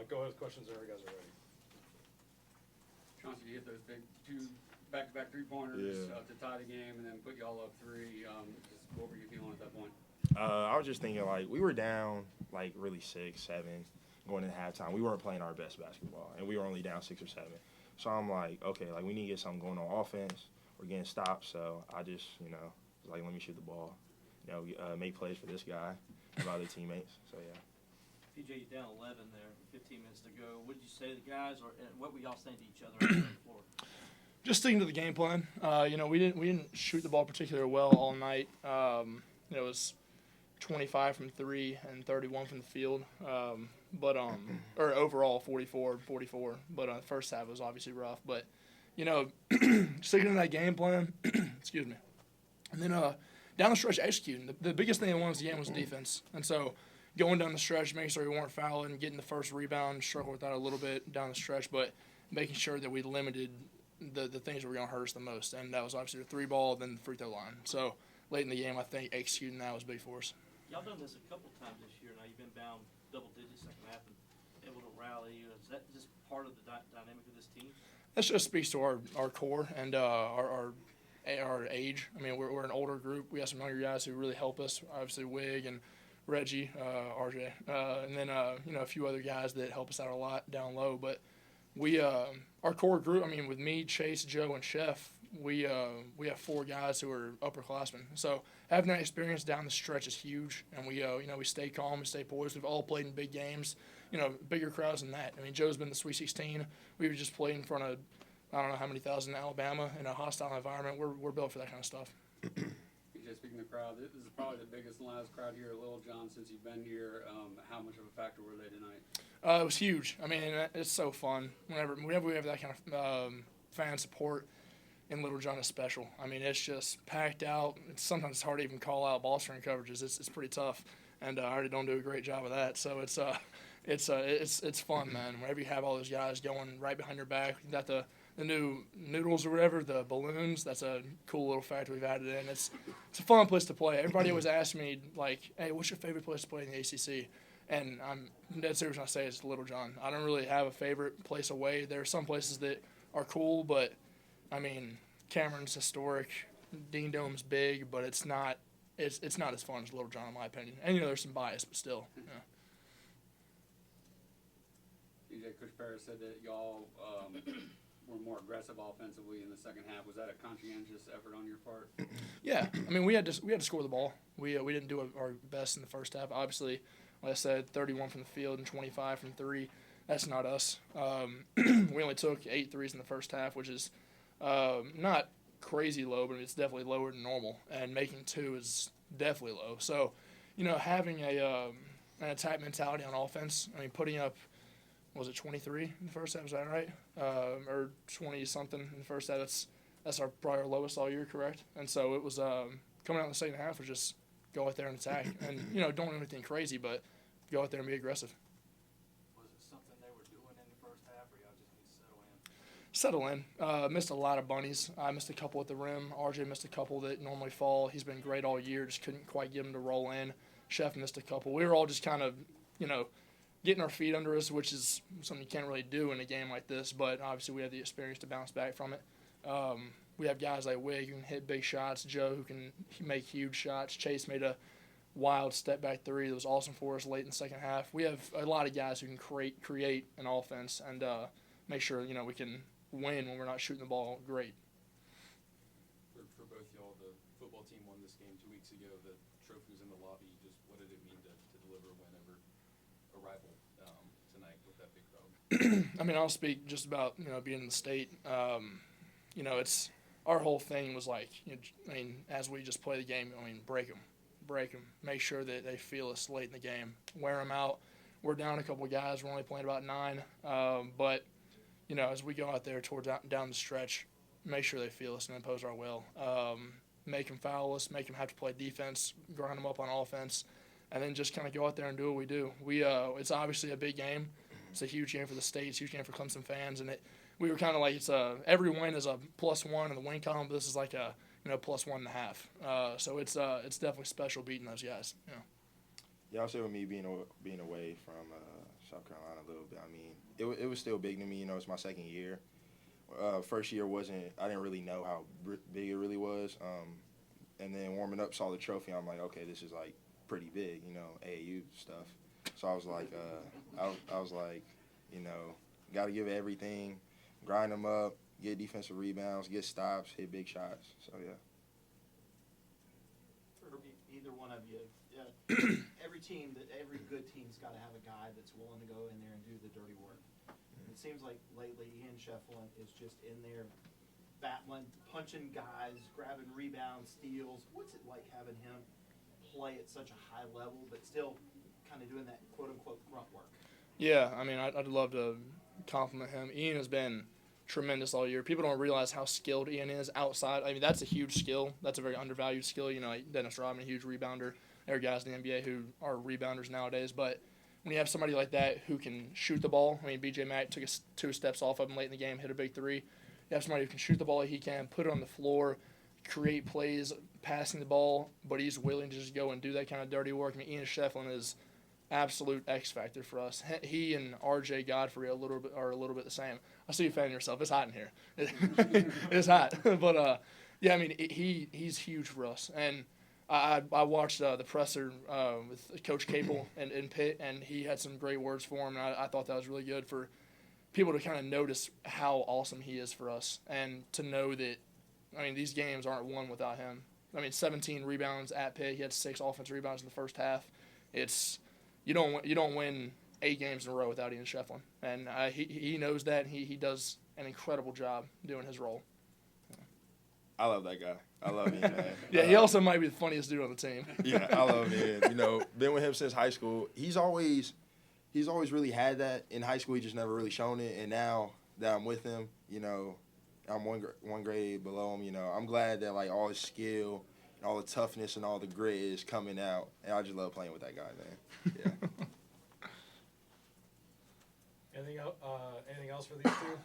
Go ahead with questions there, guys are ready. Chauncey, you hit those big 2 back-to-back three-pointers to tie the game and then put you all up 3. What were you feeling at that point? I was just thinking, like, we were down, like, really 6, 7 going into halftime. We weren't playing our best basketball, and we were only down 6 or 7. So I'm like, okay, like, we need to get something going on offense. We're getting stopped, so I just, was like, let me shoot the ball. Make plays for this guy and my other teammates. So, yeah. PJ, you're down 11 there, 15 minutes to go. What did you say to the guys, or what were y'all saying to each other on the floor? Just sticking to the game plan. We didn't shoot the ball particularly well all night. It was 25 from 3 and 31 from the field. Or overall 44. But the first half was obviously rough. But sticking to that game plan. Excuse me. And then down the stretch executing. The biggest thing that won us the game was defense. And so going down the stretch, making sure we weren't fouling, getting the first rebound, struggled with that a little bit down the stretch, but making sure that we limited the things that were going to hurt us the most. And that was obviously the 3-ball, then the free throw line. So late in the game, I think executing that was big for us. Y'all done this a couple times this year. Now you've been down double digits second half and able to rally. Is that just part of the dynamic of this team? That just speaks to our core and our age. I mean, we're an older group. We have some younger guys who really help us. Obviously, Wig and Reggie, RJ, and then a few other guys that help us out a lot down low. But we our core group. I mean, with me, Chase, Joe, and Chef, we have 4 guys who are upperclassmen. So having that experience down the stretch is huge. And we stay calm, we stay poised. We've all played in big games, bigger crowds than that. I mean, Joe's been to the Sweet 16. We were just playing in front of I don't know how many thousand in Alabama in a hostile environment. We're built for that kind of stuff. PJ, speaking of crowd, this is probably the biggest and loudest crowd here at Little John since you've been here. How much of a factor were they tonight? It was huge. I mean, it's so fun. Whenever we have that kind of fan support in Little John, is special. I mean, it's just packed out. Sometimes it's hard to even call out ball screen coverages. It's pretty tough, and I already don't do a great job of that. So it's fun, man. Whenever you have all those guys going right behind your back, you got the new noodles or whatever, the balloons. That's a cool little factor we've added in. It's a fun place to play. Everybody always asks me, like, hey, what's your favorite place to play in the ACC? And I'm dead serious when I say it's Little John. I don't really have a favorite place away. There are some places that are cool, but, I mean, Cameron's historic. Dean Dome's big, but it's not as fun as Little John, in my opinion. And, there's some bias, but still. DJ, Coach Paris said that y'all were more aggressive offensively in the second half. Was that a conscientious effort on your part? Yeah, I mean we had to score the ball. We didn't do our best in the first half. Obviously, like I said, 31 from the field and 25 from 3. That's not us. We only took 8 threes in the first half, which is not crazy low, but it's definitely lower than normal. And making 2 is definitely low. So, having an attack mentality on offense. I mean, putting up. Was it 23 in the first half? Is that right? Or 20-something in the first half. That's probably our lowest all year, correct? And so it was coming out in the second half was just go out there and attack. And, don't do anything crazy, but go out there and be aggressive. Was it something they were doing in the first half, or y'all just need to settle in? Settle in. Missed a lot of bunnies. I missed a couple at the rim. RJ missed a couple that normally fall. He's been great all year. Just couldn't quite get him to roll in. Chef missed a couple. We were all just kind of, getting our feet under us, which is something you can't really do in a game like this, but obviously we have the experience to bounce back from it. We have guys like Wig who can hit big shots, Joe who can make huge shots. Chase made a wild step-back 3 that was awesome for us late in the second half. We have a lot of guys who can create an offense and make sure we can win when we're not shooting the ball great. For both y'all, the football team won this game 2 weeks ago. The trophy was in the lobby. Just what did it mean to deliver a win over a rival tonight with that big crowd? I mean, I'll speak just about being in the state. It's our whole thing was like, as we just play the game, break them, make sure that they feel us late in the game, wear them out. We're down a couple of guys. We're only playing about 9, but as we go out there towards down the stretch, make sure they feel us and impose our will. Make them foul us, make them have to play defense, grind them up on offense, and then just kind of go out there and do what we do. It's obviously a big game. It's a huge game for the state. It's a huge game for Clemson fans, and we were kind of like every win is a +1 in the win column, but this is like a +1.5. So it's definitely special beating those guys. Yeah, I'll say with me being away from South Carolina a little bit. I mean, it was still big to me. You know, it's my second year. First year I didn't really know how big it really was. And then warming up, saw the trophy. I'm like, okay, this is like pretty big, you know, AAU stuff. So I was like, I was like, you know, got to give it everything, grind them up, get defensive rebounds, get stops, hit big shots. So yeah. For either one of you, every good team's got to have a guy that's willing to go in there and do the dirty work. It seems like lately Ian Schieffelin is just in there battling, punching guys, grabbing rebounds, steals. What's it like having him play at such a high level but still kind of doing that quote-unquote grunt work? Yeah, I mean, I'd love to compliment him. Ian has been tremendous all year. People don't realize how skilled Ian is outside. I mean, that's a huge skill. That's a very undervalued skill. You know, like Dennis Rodman, a huge rebounder. There are guys in the NBA who are rebounders nowadays, but when you have somebody like that who can shoot the ball, I mean, B.J. Mack took 2 steps off of him late in the game, hit a big 3. You have somebody who can shoot the ball like he can, put it on the floor, create plays, passing the ball, but he's willing to just go and do that kind of dirty work. I mean, Ian Schieffelin is absolute X factor for us. He and R.J. Godfrey are a little bit the same. I see you fanning yourself. It's hot in here. It's hot, but yeah, I mean, he's huge for us. And I watched the presser with Coach Capel in Pitt, and he had some great words for him, and I thought that was really good for people to kind of notice how awesome he is for us, and to know that, I mean, these games aren't won without him. I mean, 17 rebounds at Pitt. He had 6 offensive rebounds in the first half. You don't win 8 games in a row without Ian Schieffelin, and he knows that, and he does an incredible job doing his role. I love that guy. I love Ian, man. Yeah, he also might be the funniest dude on the team. Yeah, I love Ian. You know, been with him since high school. He's always really had that in high school. He just never really shown it. And now that I'm with him, you know, I'm one grade below him. You know, I'm glad that like all his skill, and all the toughness, and all the grit is coming out. And I just love playing with that guy, man. Yeah. Anything else for these two?